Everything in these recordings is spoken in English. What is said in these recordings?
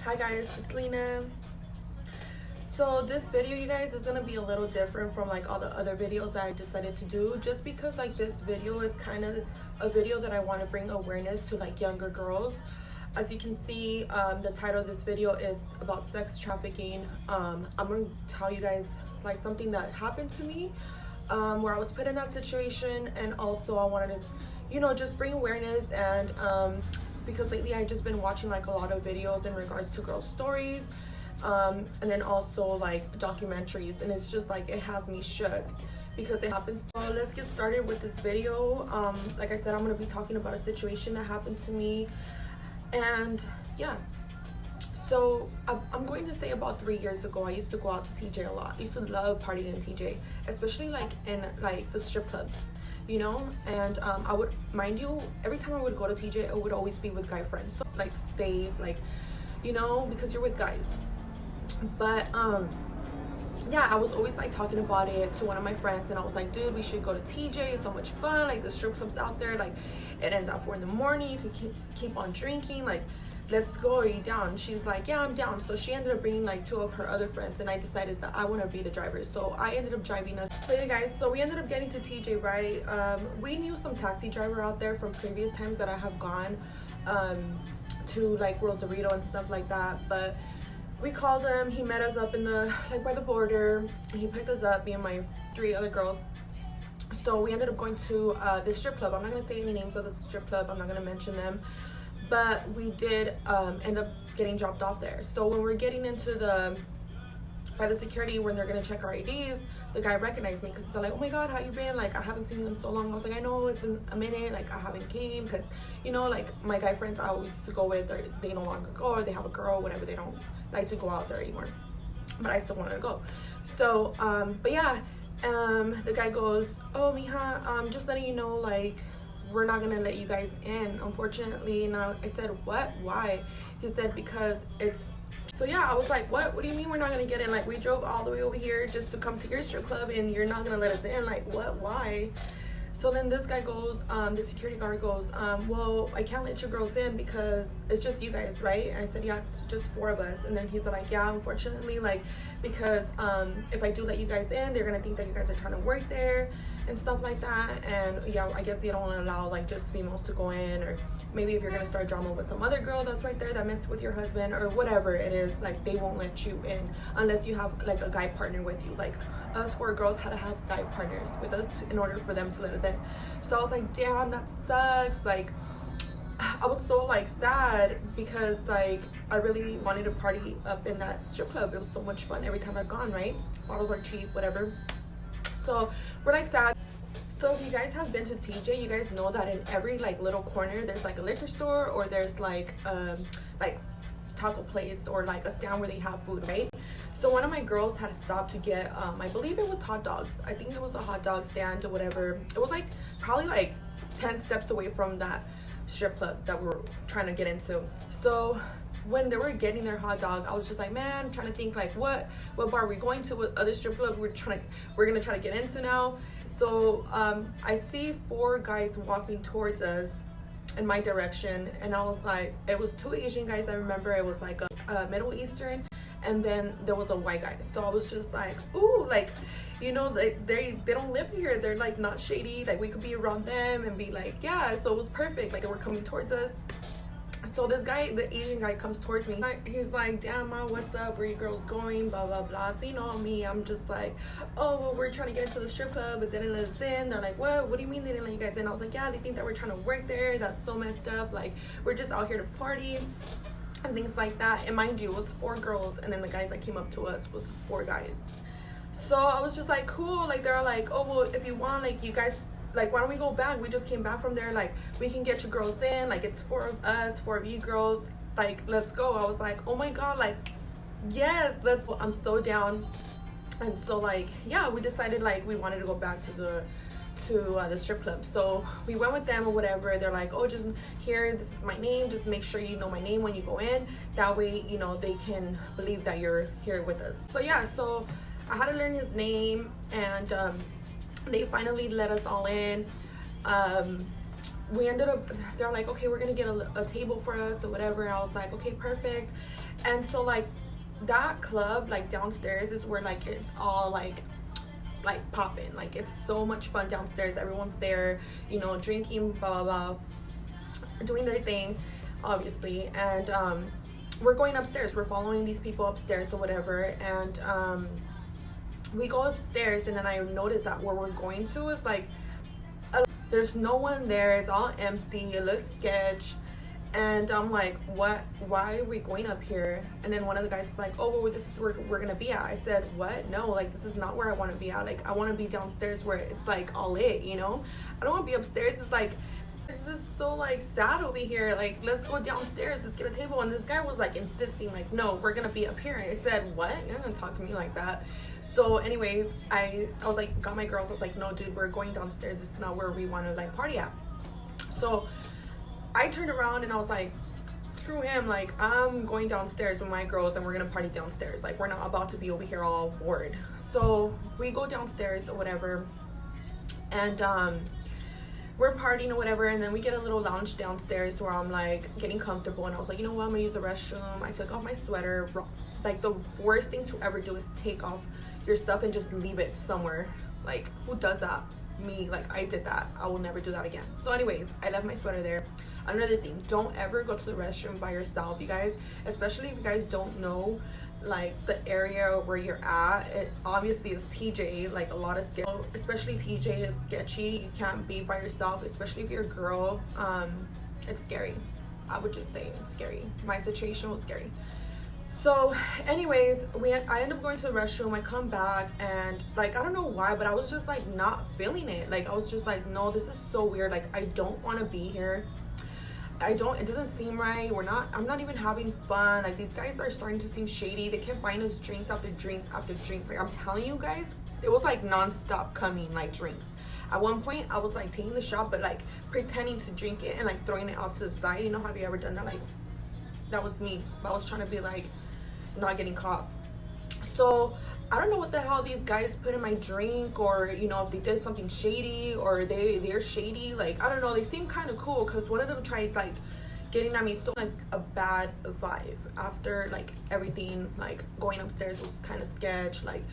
Hi guys, it's Lena. So this video, you guys, is gonna be a little different from like all the other videos that I decided to do, just because like this video is kind of a video that I want to bring awareness to like younger girls. As you can see, the title of this video is about sex trafficking. I'm gonna tell you guys like something that happened to me, where I was put in that situation, and also I wanted to, just bring awareness. And because lately I've just been watching like a lot of videos in regards to girl stories, and then also like documentaries, and it's just like it has me shook because it happens. So let's get started with this video. Like I said, I'm going to be talking about a situation that happened to me, and yeah. So I'm going to say about 3 years ago, I used to go out to TJ a lot. I used to love partying in TJ, especially like in like the strip clubs, and I would, mind you, every time I would go to TJ, it would always be with guy friends, so like safe, like, because you're with guys. But yeah, I was always like talking about it to one of my friends, and I was like, dude, we should go to TJ, it's so much fun, like the strip clubs out there, like it ends at 4 in the morning if you keep on drinking, like let's go, are you down? She's like, yeah, I'm down. So she ended up bringing like 2 of her other friends, and I decided that I want to be the driver, so I ended up driving us. So yeah guys, so we ended up getting to TJ, right? We knew some taxi driver out there from previous times that I have gone to like Rosarito and stuff like that, but we called him. He met us up in the like by the border. He picked us up, me and my 3 other girls. So we ended up going to this strip club. I'm not gonna say any names of the strip club, I'm not gonna mention them, but we did end up getting dropped off there. So when we're getting into by the security, when they're gonna check our IDs, the guy recognized me because he's like, oh my god, how you been? Like, I haven't seen you in so long. I was like, I know, it's been a minute, like I haven't came, because like my guy friends I always used to go with, they no longer go, or they have a girl, whatever, they don't like to go out there anymore, but I still wanted to go. So but yeah, the guy goes, oh mija, just letting you know, like we're not gonna let you guys in, unfortunately. And I said, what? Why? He said, because it's. So yeah, I was like, what do you mean we're not gonna get in? Like, we drove all the way over here just to come to your strip club, and you're not gonna let us in? Like, what? Why? So then this guy goes, the security guard goes, well, I can't let you girls in because it's just you guys, right? And I said, yeah, it's just 4 of us. And then he's like, yeah, unfortunately, like, because if I do let you guys in, they're gonna think that you guys are trying to work there and stuff like that. And yeah, I guess they don't want to allow like just females to go in, or maybe if you're gonna start drama with some other girl that's right there that messed with your husband or whatever it is, like they won't let you in unless you have like a guy partner with you. Like us 4 girls had to have guy partners with us in order for them to let us in. So I was like, damn, that sucks. Like I was so like sad because like I really wanted to party up in that strip club. It was so much fun every time I've gone, right? Bottles are cheap, whatever. So we're like sad. So if you guys have been to TJ, you guys know that in every like little corner there's like a liquor store, or there's like taco place, or like a stand where they have food, right? So one of my girls had to stop to get I believe it was hot dogs. I think it was a hot dog stand or whatever. It was like probably like 10 steps away from that strip club that we were trying to get into. So when they were getting their hot dog, I was just like, man, I'm trying to think like what bar are we going to, what other strip club we're gonna try to get into now. So I see 4 guys walking towards us in my direction, and I was like, it was 2 Asian guys. I remember it was like a Middle Eastern, and then there was a white guy. So I was just like, ooh, like, they don't live here, they're like not shady, like we could be around them and be like, yeah. So it was perfect, like they were coming towards us. So this guy, the Asian guy, comes towards me. He's like, damn, ma, what's up? Where you girls going? Blah, blah, blah. So me, I'm just like, oh, well, we're trying to get into the strip club, but they didn't let us in. They're like, what do you mean they didn't let you guys in? I was like, yeah, they think that we're trying to work there. That's so messed up. Like, we're just out here to party and things like that. And mind you, it was 4 girls, and then the guys that came up to us was 4 guys. So I was just like, cool. Like, they're like, oh, well, if you want, like, you guys, like, why don't we go back? We just came back from there. Like, we can get you girls in. Like, it's 4 of us, 4 of you girls. Like, let's go. I was like, oh my god, like, yes, I'm so down. And so like, yeah, we decided like we wanted to go back to the strip club. So we went with them or whatever. They're like, oh, just here, this is my name, just make sure you know my name when you go in, that way they can believe that you're here with us. So yeah, so I had to learn his name, and they finally let us all in. we ended up, they're like, okay, we're gonna get a table for us or whatever. And I was like, okay, perfect. And so like that club like downstairs is where like it's all like popping. Like it's so much fun downstairs. Everyone's there, you know, drinking, blah blah blah, doing their thing, obviously. And we're going upstairs. We're following these people upstairs or whatever. And we go upstairs, and then I noticed that where we're going to is like there's no one there. It's all empty. It looks sketch. And I'm like, what? Why are we going up here? And then one of the guys is like, oh, well, this is where we're gonna be at. I said, what? No, like this is not where I want to be at. Like I want to be downstairs where it's like all lit, you know. I don't want to be upstairs. It's like, this is so like sad over here. Like let's go downstairs. Let's get a table. And this guy was like insisting, like, no, we're gonna be up here. And I said, what? You're not gonna talk to me like that. So anyways, I was like, got my girls. I was like, no, dude, we're going downstairs. This is not where we want to like party at. So I turned around and I was like, screw him. Like I'm going downstairs with my girls and we're gonna party downstairs. Like we're not about to be over here all bored. So we go downstairs or whatever, and we're partying or whatever. And then we get a little lounge downstairs where I'm like getting comfortable. And I was like, you know what? I'm gonna use the restroom. I took off my sweater. Like the worst thing to ever do is take off your stuff and just leave it somewhere. Like who does that? Me. Like I did that. I will never do that again. So anyways, I left my sweater there. Another thing, don't ever go to the restroom by yourself, you guys, especially if you guys don't know like the area where you're at. It obviously is TJ, like a lot of sketchy, especially TJ is sketchy. You can't be by yourself, especially if you're a girl. It's scary. I would just say it's scary. My situation was scary. So anyways, I end up going to the restroom. I come back and like I don't know why, but I was just like not feeling it. Like I was just like, no, this is so weird. Like I don't want to be here. It doesn't seem right. I'm not even having fun. Like these guys are starting to seem shady. They kept buying us drinks after drinks after drinks. Like I'm telling you guys, it was like non-stop coming like drinks. At one point I was like taking the shot but like pretending to drink it and like throwing it off to the side. You know, have you ever done that? Like that was me. I was trying to be like not getting caught. So I don't know what the hell these guys put in my drink, or you know, if they did something shady or they're shady. Like I don't know, they seem kind of cool because one of them tried like getting at me, so like a bad vibe after like everything. Like going upstairs was kind of sketch. Like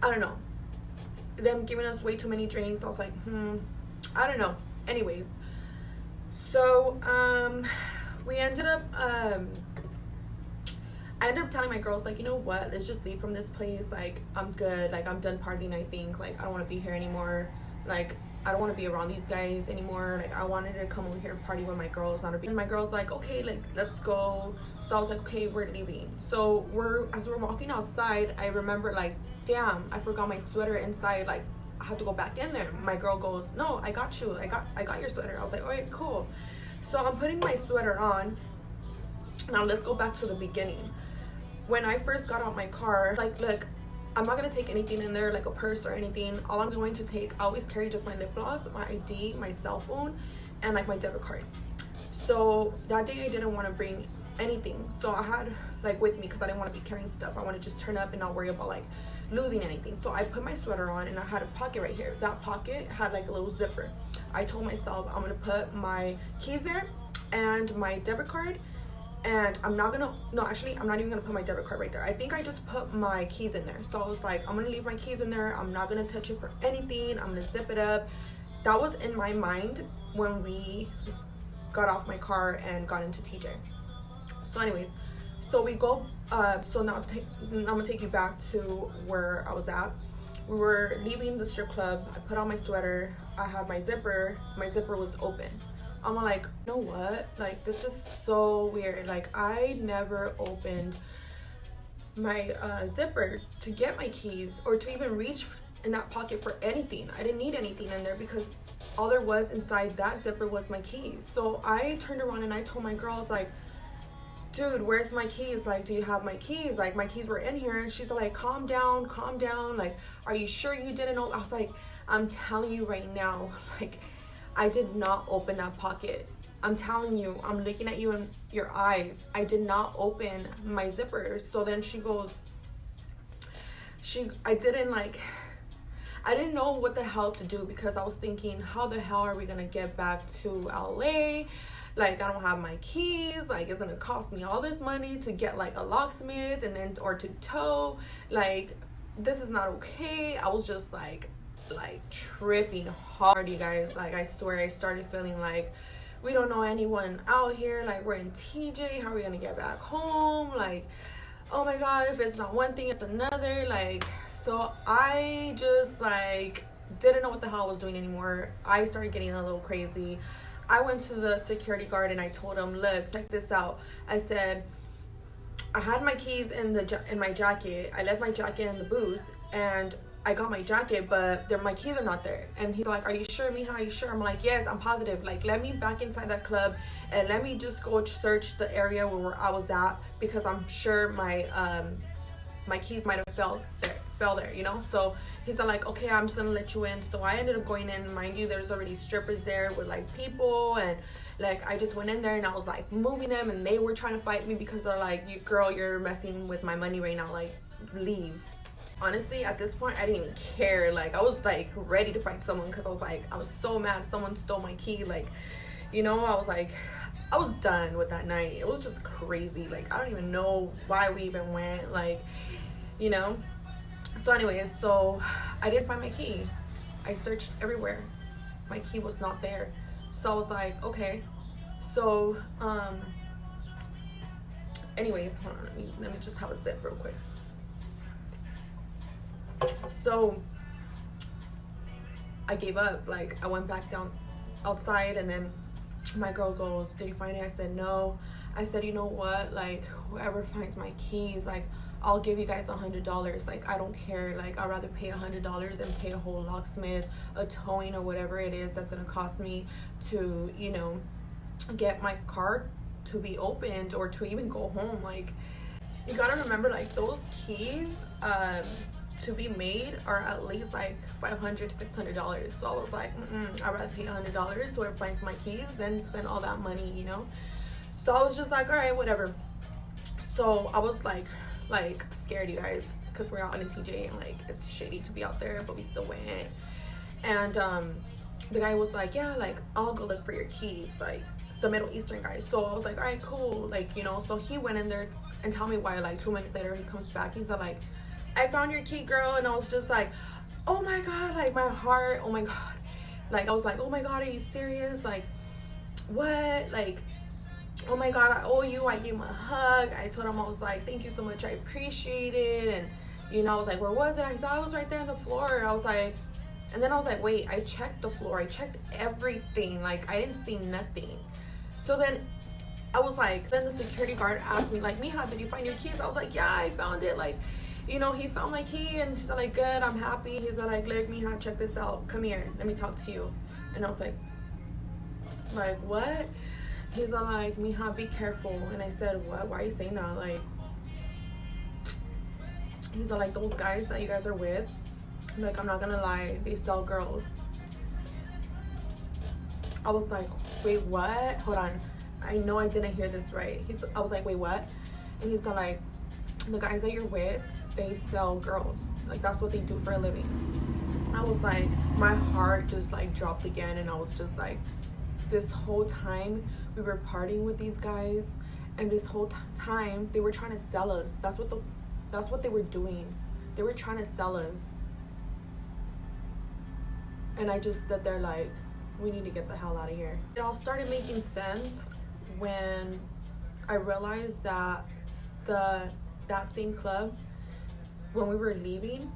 I don't know, them giving us way too many drinks. I was like I don't know. Anyways, so we ended up I ended up telling my girls, like, you know what, let's just leave from this place. Like I'm good. Like I'm done partying. I think like I don't want to be here anymore. Like I don't want to be around these guys anymore. Like I wanted to come over here and party with my girls, not and my girls like, okay, like let's go. So I was like, okay, we're leaving. So as we're walking outside, I remember like, damn, I forgot my sweater inside. Like I have to go back in there. My girl goes, no, I got you. I got your sweater. I was like, all right, cool. So I'm putting my sweater on. Now let's go back to the beginning. When I first got out my car, like, look, I'm not gonna take anything in there, like a purse or anything. All I'm going to take, I always carry just my lip gloss, my ID, my cell phone, and like my debit card. So that day I didn't want to bring anything, so I had like with me, because I didn't want to be carrying stuff. I want to just turn up and not worry about like losing anything. So I put my sweater on and I had a pocket right here. That pocket had like a little zipper. I told myself I'm gonna put my keys there and my debit card. And I'm not even gonna put my debit card right there. I think I just put my keys in there. So I was like, I'm gonna leave my keys in there. I'm not gonna touch it for anything. I'm gonna zip it up. That was in my mind when we got off my car and got into TJ. So anyways, so we go, so now I'm gonna take you back to where I was at. We were leaving the strip club. I put on my sweater. I had my zipper. My zipper was open. I'm like, you know what? Like, this is so weird. Like, I never opened my zipper to get my keys or to even reach in that pocket for anything. I didn't need anything in there because all there was inside that zipper was my keys. So I turned around and I told my girls, like, dude, where's my keys? Like, do you have my keys? Like, my keys were in here. And she's like, calm down, calm down. Like, are you sure you didn't know? I was like, I'm telling you right now, like, I did not open that pocket. I'm telling you, I'm looking at you in your eyes. I did not open my zipper. So then she goes, I I didn't know what the hell to do, because I was thinking, how the hell are we gonna get back to LA? Like, I don't have my keys. Like, it's gonna cost me all this money to get like a locksmith and then, or to tow. Like, this is not okay. I was just like tripping hard, you guys. Like, I swear I started feeling like we don't know anyone out here. Like, we're in TJ. How are we gonna get back home? Like, oh my God, if it's not one thing, it's another. Like, so I just like didn't know what the hell I was doing anymore. I started getting a little crazy. I went to the security guard and I told him, look, check this out. I said, I had my keys in my jacket. I left my jacket in the booth, and I got my jacket, but my keys are not there. And he's like, are you sure, Mija? Are you sure? I'm like, yes, I'm positive. Like, let me back inside that club and let me just go search the area where I was at, because I'm sure my keys might have fell there, you know? So he's like, okay, I'm just gonna let you in. So I ended up going in. Mind you, there's already strippers there with like people, and like I just went in there and I was like moving them, and they were trying to fight me because they're like, you girl, you're messing with my money right now, like leave. Honestly, at this point I didn't even care. Like, I was like ready to fight someone, because I was so mad someone stole my key. Like, you know, I was done with that night. It was just crazy. Like, I don't even know why we even went, like, you know. So anyways, so I didn't find my key. I searched everywhere. My key was not there. So I was like, okay. So anyways, hold on, let me just have a sip real quick. So I gave up. Like, I went back down outside, and then my girl goes, did you find it? I said no. I said, you know what, like, whoever finds my keys, like, I'll give you guys $100. Like, I don't care. Like, I'd rather pay $100 than pay a whole locksmith, a towing, or whatever it is that's gonna cost me to, you know, get my car to be opened or to even go home. Like, you gotta remember, like, those keys to be made are at least like $500, $600. So I was like, I'd rather pay $100 so it finds my keys than spend all that money, you know. So I was just like, all right, whatever. So I was like scared, you guys, because we're out in TJ and like it's shady to be out there, but we still went. And the guy was like, yeah, like, I'll go look for your keys, like the Middle Eastern guy. So I was like, all right, cool, like, you know. So he went in there and tell me why. Like 2 minutes later he comes back, he's like, I found your key, girl. And I was just like, oh my God, like my heart, oh my God. Like, I was like, oh my God, are you serious? Like, what? Like, oh my God, I owe you. I gave him a hug. I told him, I was like, thank you so much, I appreciate it. And, you know, I was like, where was it? I saw it was right there on the floor. I was like, and then I was like, wait, I checked the floor. I checked everything. Like, I didn't see nothing. So then I was like, then the security guard asked me, like, Mija, did you find your keys? I was like, yeah, I found it. Like, you know, he found my key. And she's like, good, I'm happy. He's like, look, Mija, check this out. Come here, let me talk to you. And I was like, what? He's like, Mija, be careful. And I said, what? Why are you saying that? Like, he's like, those guys that you guys are with, like, I'm not gonna lie, they sell girls. I was like, wait, what? Hold on, I know I didn't hear this right. I was like, wait, what? And he's like, the guys that you're with, they sell girls. Like, that's what they do for a living. I was like, my heart just like dropped again, and I was just like, this whole time we were partying with these guys, and this whole time they were trying to sell us. That's what they were doing. They were trying to sell us. And I just stood there like, we need to get the hell out of here. It all started making sense when I realized that that same club, when we were leaving,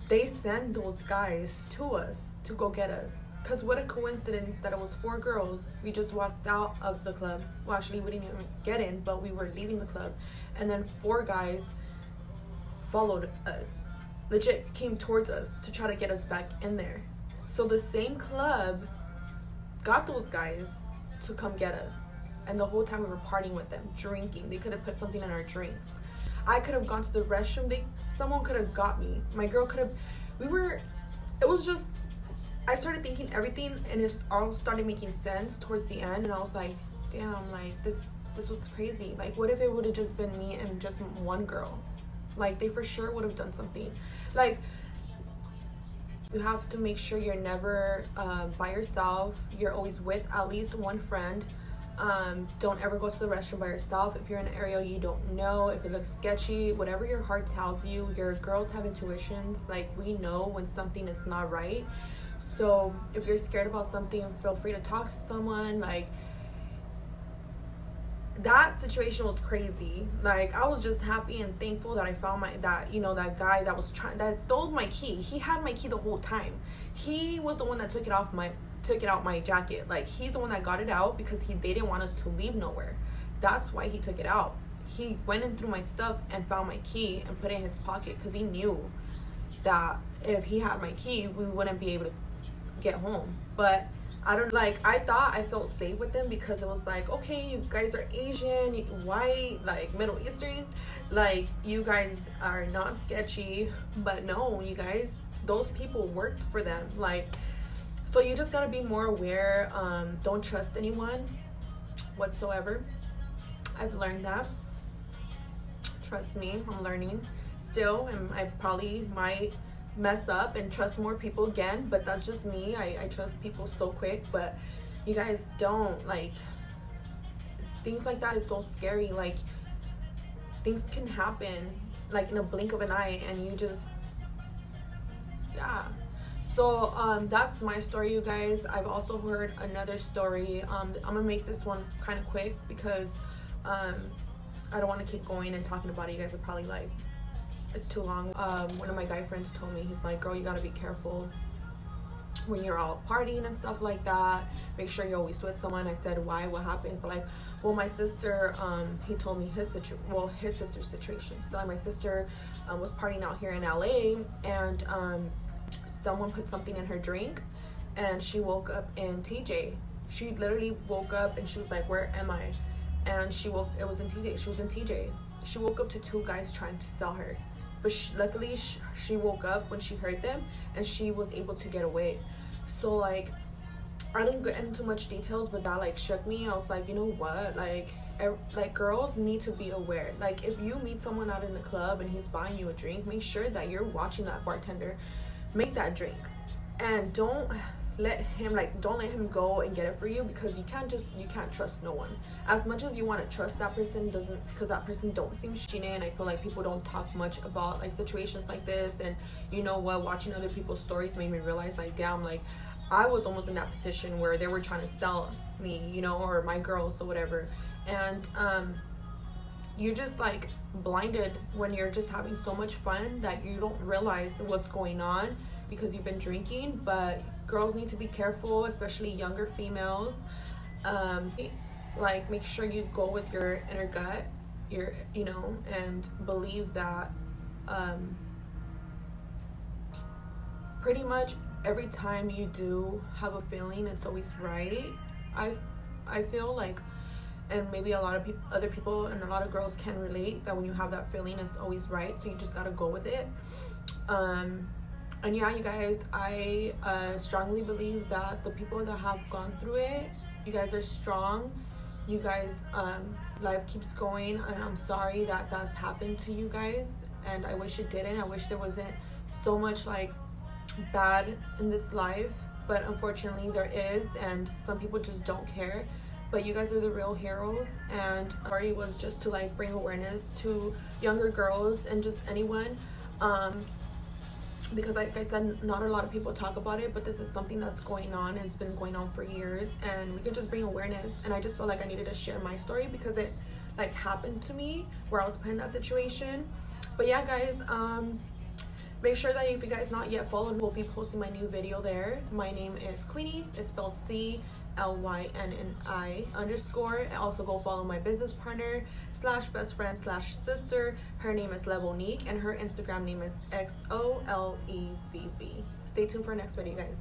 they sent those guys to us to go get us. Because what a coincidence that it was 4 girls. We just walked out of the club. Well, actually, we didn't even get in, but we were leaving the club. And then 4 guys followed us. Legit came towards us to try to get us back in there. So the same club got those guys to come get us. And the whole time we were partying with them, drinking. They could have put something in our drinks. I could have gone to the restroom. Someone could have got me. My girl could have. It was just, I started thinking everything, and it all started making sense towards the end. And I was like, damn, like, this was crazy. Like, what if it would have just been me and just one girl? Like, they for sure would have done something. Like, You have to make sure you're never by yourself. You're always with at least one friend. Don't ever go to the restroom by yourself. If you're in an area you don't know, if it looks sketchy, whatever your heart tells you. Your girls have intuitions. Like, we know when something is not right. So if you're scared about something, feel free to talk to someone. Like, that situation was crazy. Like, I was just happy and thankful that I found that guy that stole my key. He had my key the whole time. He was the one that took it out my jacket. Like, he's the one that got it out because they didn't want us to leave nowhere. That's why he took it out. He went in through my stuff and found my key and put it in his pocket because he knew that if he had my key, we wouldn't be able to get home. But I thought I felt safe with them because it was like, okay, you guys are Asian, white, like Middle Eastern, like, you guys are not sketchy. But no, you guys, those people worked for them. Like, so you just gotta be more aware. Don't trust anyone whatsoever. I've learned that. Trust me, I'm learning still, and I probably might mess up and trust more people again, but that's just me. I trust people so quick, but you guys don't. Like, things like that is so scary. Like, things can happen like in a blink of an eye, and you just, yeah. So that's my story, you guys. I've also heard another story. I'm gonna make this one kind of quick because I don't want to keep going and talking about it. You guys are probably like, it's too long. One of my guy friends told me, he's like, girl, you gotta be careful when you're out partying and stuff like that. Make sure you're always with someone. I said, why? What happened? So like, well, my sister, he told me his sister's situation. So like, my sister was partying out here in LA, and someone put something in her drink, and she woke up in TJ. She literally woke up and she was like, where am I? And it was in TJ. She was in TJ. She woke up to 2 guys trying to sell her. But luckily, she woke up when she heard them, and she was able to get away. So like, I didn't get into much details, but that like shook me. I was like, you know what? Like girls need to be aware. Like, if you meet someone out in the club and he's buying you a drink, make sure that you're watching that bartender make that drink, and don't let him go and get it for you, because you can't trust no one. As much as you want to trust that person, because that person don't seem shady. And I feel like people don't talk much about like situations like this. And you know what, watching other people's stories made me realize, like, damn, like, I was almost in that position where they were trying to sell me, you know, or my girls or whatever. And you're just like blinded when you're just having so much fun that you don't realize what's going on because you've been drinking. But girls need to be careful, especially younger females. Like, make sure you go with your inner gut, and believe that pretty much every time you do have a feeling, it's always right. I feel like, and maybe a lot of other people and a lot of girls can relate, that when you have that feeling, it's always right. So you just gotta go with it. And yeah, you guys, I strongly believe that the people that have gone through it, you guys are strong. You guys, life keeps going, and I'm sorry that that's happened to you guys, and I wish it didn't. I wish there wasn't so much like bad in this life, but unfortunately there is, and some people just don't care. But you guys are the real heroes, and sorry was just to like bring awareness to younger girls and just anyone, because like I said, not a lot of people talk about it, but this is something that's going on, and it's been going on for years, and we could just bring awareness. And I just felt like I needed to share my story because it like happened to me where I was put in that situation. But yeah, guys, make sure that if you guys not yet followed, we'll be posting my new video there. My name is Cleanie. It's spelled CLYNNI_. And also go follow my business partner / best friend / sister. Her name is Levonique, and her Instagram name is XOLEVV. Stay tuned for our next video, guys.